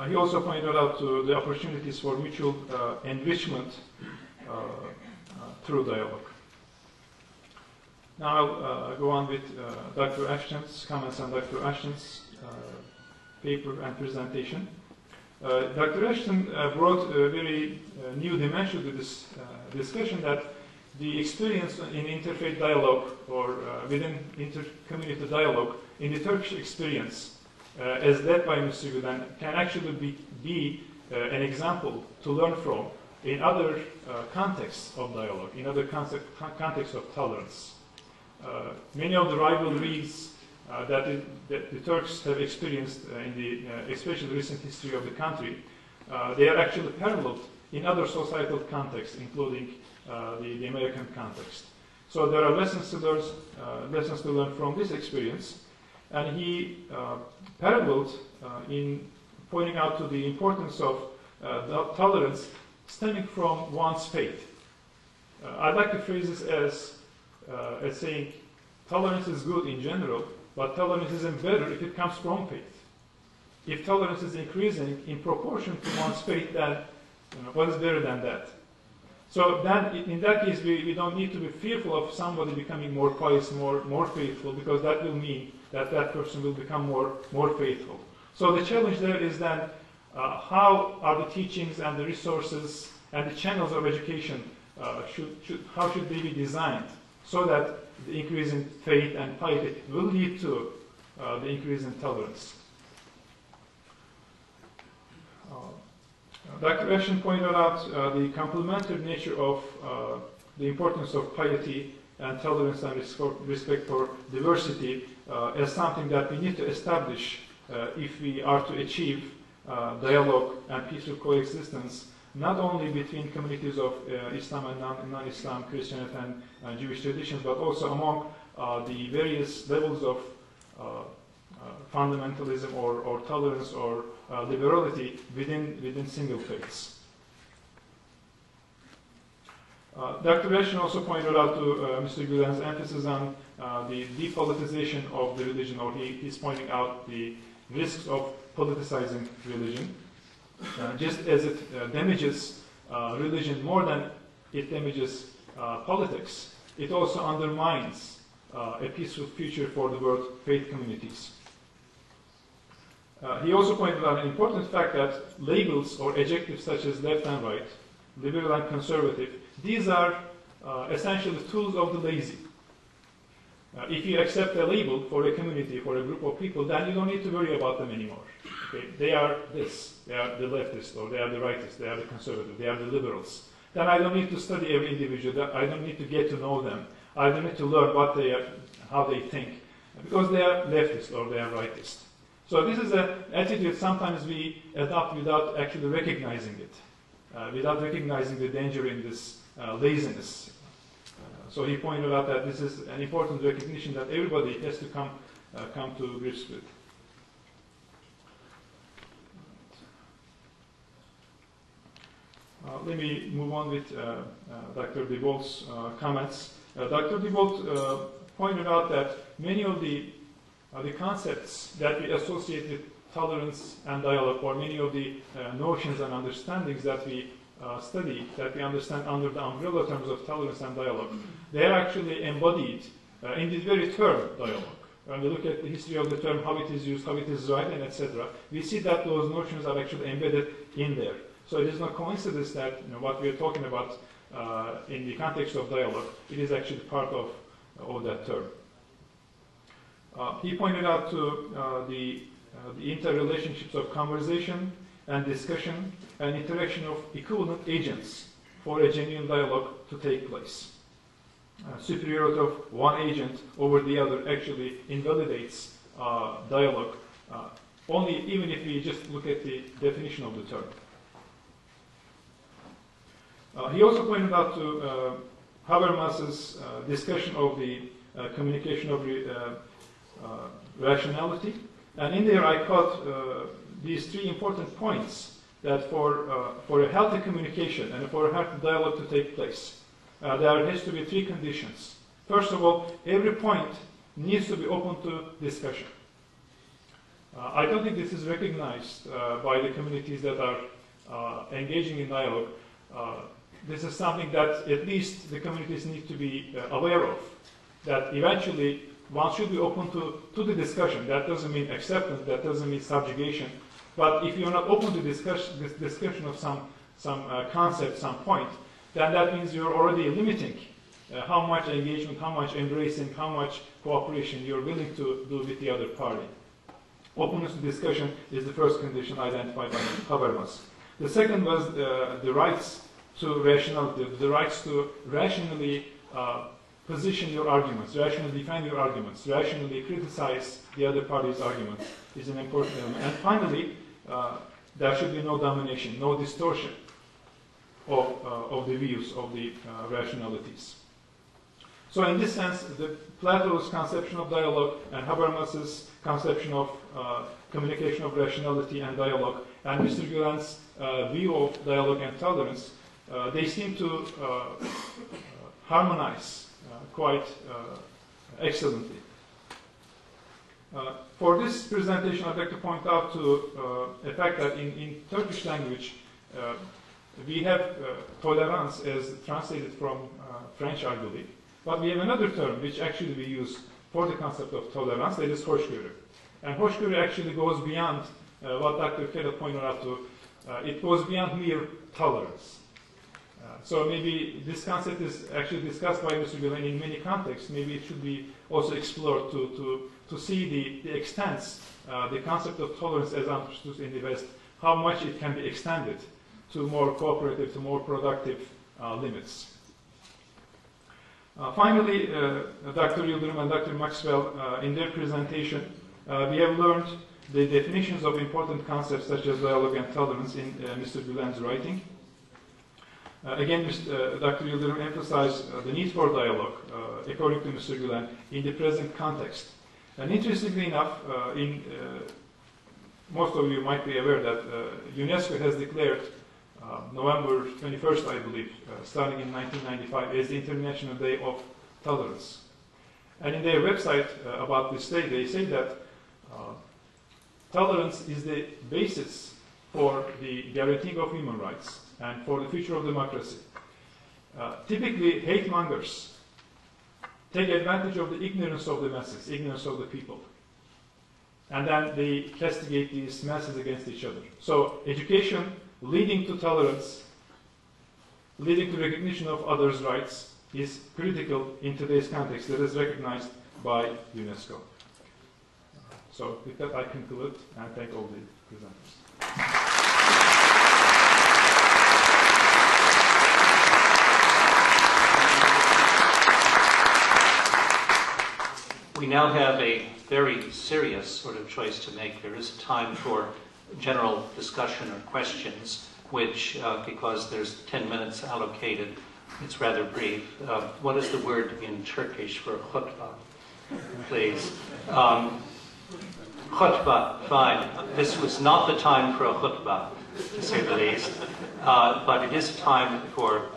He also pointed out the opportunities for mutual enrichment through dialogue. Now I'll go on with Dr. Ashton's comments on Dr. Ashton's paper and presentation. Dr. Ashton brought a very new dimension to this discussion, that the experience in interfaith dialogue or within inter-community dialogue in the Turkish experience as led by Mr. Gülen can actually be an example to learn from in other contexts of dialogue, in other contexts of tolerance. Many of the rivalries that the Turks have experienced in the especially recent history of the country, they are actually paralleled in other societal contexts, including the American context. So there are lessons to learn from this experience, and he paralleled in pointing out to the importance of tolerance stemming from one's faith. I'd like to phrase this as saying tolerance is good in general, but tolerance isn't better if it comes from faith. If tolerance is increasing in proportion to one's faith, then what is better than that? So then, in that case, we don't need to be fearful of somebody becoming more pious, more faithful, because that will mean that that person will become more faithful. So the challenge there is then how are the teachings and the resources and the channels of education, how should they be designed so that the increase in faith and piety will lead to the increase in tolerance. Dr. Ashton pointed out the complementary nature of the importance of piety and tolerance and respect for diversity as something that we need to establish if we are to achieve dialogue and peaceful coexistence, not only between communities of Islam and non-Islam, Christianity and Jewish traditions, but also among the various levels of fundamentalism or tolerance or liberality within single faiths. Dr. Ashton also pointed out to Mr. Gülen's emphasis on the depoliticization of the religion, or he's pointing out the risks of politicizing religion. Just as it damages religion more than it damages politics, it also undermines a peaceful future for the world faith communities. He also pointed out an important fact that labels or adjectives such as left and right, liberal and conservative, these are essentially tools of the lazy. If you accept a label for a community, for a group of people, then you don't need to worry about them anymore. Okay? They are this, they are the leftists, or they are the rightists, they are the conservative, they are the liberals. Then I don't need to study every individual, I don't need to get to know them, I don't need to learn what they are, how they think, because they are leftist or they are rightist. So this is an attitude sometimes we adopt without actually recognizing it, without recognizing the danger in this laziness. So he pointed out that this is an important recognition that everybody has to come to grips with. Let me move on with Dr. DeBolt's comments. Dr. DeBolt pointed out that many of the concepts that we associate with tolerance and dialogue, or many of the notions and understandings that we study, that we understand under the umbrella terms of tolerance and dialogue, they are actually embodied in this very term, dialogue. When we look at the history of the term, how it is used, how it is defined, and etc., we see that those notions are actually embedded in there. So it is no coincidence that what we are talking about in the context of dialogue, it is actually part of that term. He pointed out to the interrelationships of conversation and discussion and interaction of equivalent agents for a genuine dialogue to take place. Superiority of one agent over the other actually invalidates dialogue, even if we just look at the definition of the term. He also pointed out to Habermas's discussion of the communication of rationality, and in there I caught these three important points that for a healthy communication and for a healthy dialogue to take place, there has to be three conditions. First of all, every point needs to be open to discussion. I don't think this is recognized by the communities that are engaging in dialogue. This is something that at least the communities need to be aware of, that eventually one should be open to the discussion. That doesn't mean acceptance, that doesn't mean subjugation. But if you're not open to this discussion of some concept, some point, then that means you're already limiting how much engagement, how much embracing, how much cooperation you're willing to do with the other party. Openness to discussion is the first condition identified by Habermas. The second was the rights to rationality, the rights to rationally position your arguments, rationally defend your arguments, rationally criticize the other party's arguments is an important element. And finally, there should be no domination, no distortion of the views of the rationalities. So in this sense, Plato's conception of dialogue and Habermas's conception of communication of rationality and dialogue, and Mr. Gülen's view of dialogue and tolerance, they seem to harmonize quite excellently. For this presentation, I'd like to point out to a fact that in Turkish language, we have tolerance as translated from French, I believe. But we have another term which actually we use for the concept of tolerance, that is hoşgörü. And hoşgörü actually goes beyond what Dr. Ferhat pointed out to. It goes beyond mere tolerance. So maybe this concept is actually discussed by Mr. Gülen in many contexts. Maybe it should be also explored to see the extents, the concept of tolerance as understood in the West, how much it can be extended to more cooperative, to more productive limits. Finally, Dr. Yildirim and Dr. Maxwell, in their presentation, we have learned the definitions of important concepts such as dialogue and tolerance in Mr. Gülen's writing. Again, Dr. Yildirim emphasized the need for dialogue, according to Mr. Gülen, in the present context. And interestingly enough, most of you might be aware that UNESCO has declared November 21st, I believe, starting in 1995, as the International Day of Tolerance. And in their website about this day, they say that tolerance is the basis for the guaranteeing of human rights and for the future of democracy. Typically, hate mongers take advantage of the ignorance of the masses, ignorance of the people. And then they castigate these masses against each other. So education leading to tolerance, leading to recognition of others' rights is critical in today's context that is recognized by UNESCO. So with that I conclude and thank all the presenters. We now have a very serious sort of choice to make. There is time for general discussion or questions, which, because there's 10 minutes allocated, it's rather brief. What is the word in Turkish for khutbah, please? Khutbah, fine. This was not the time for a khutbah, to say the least. But it is time for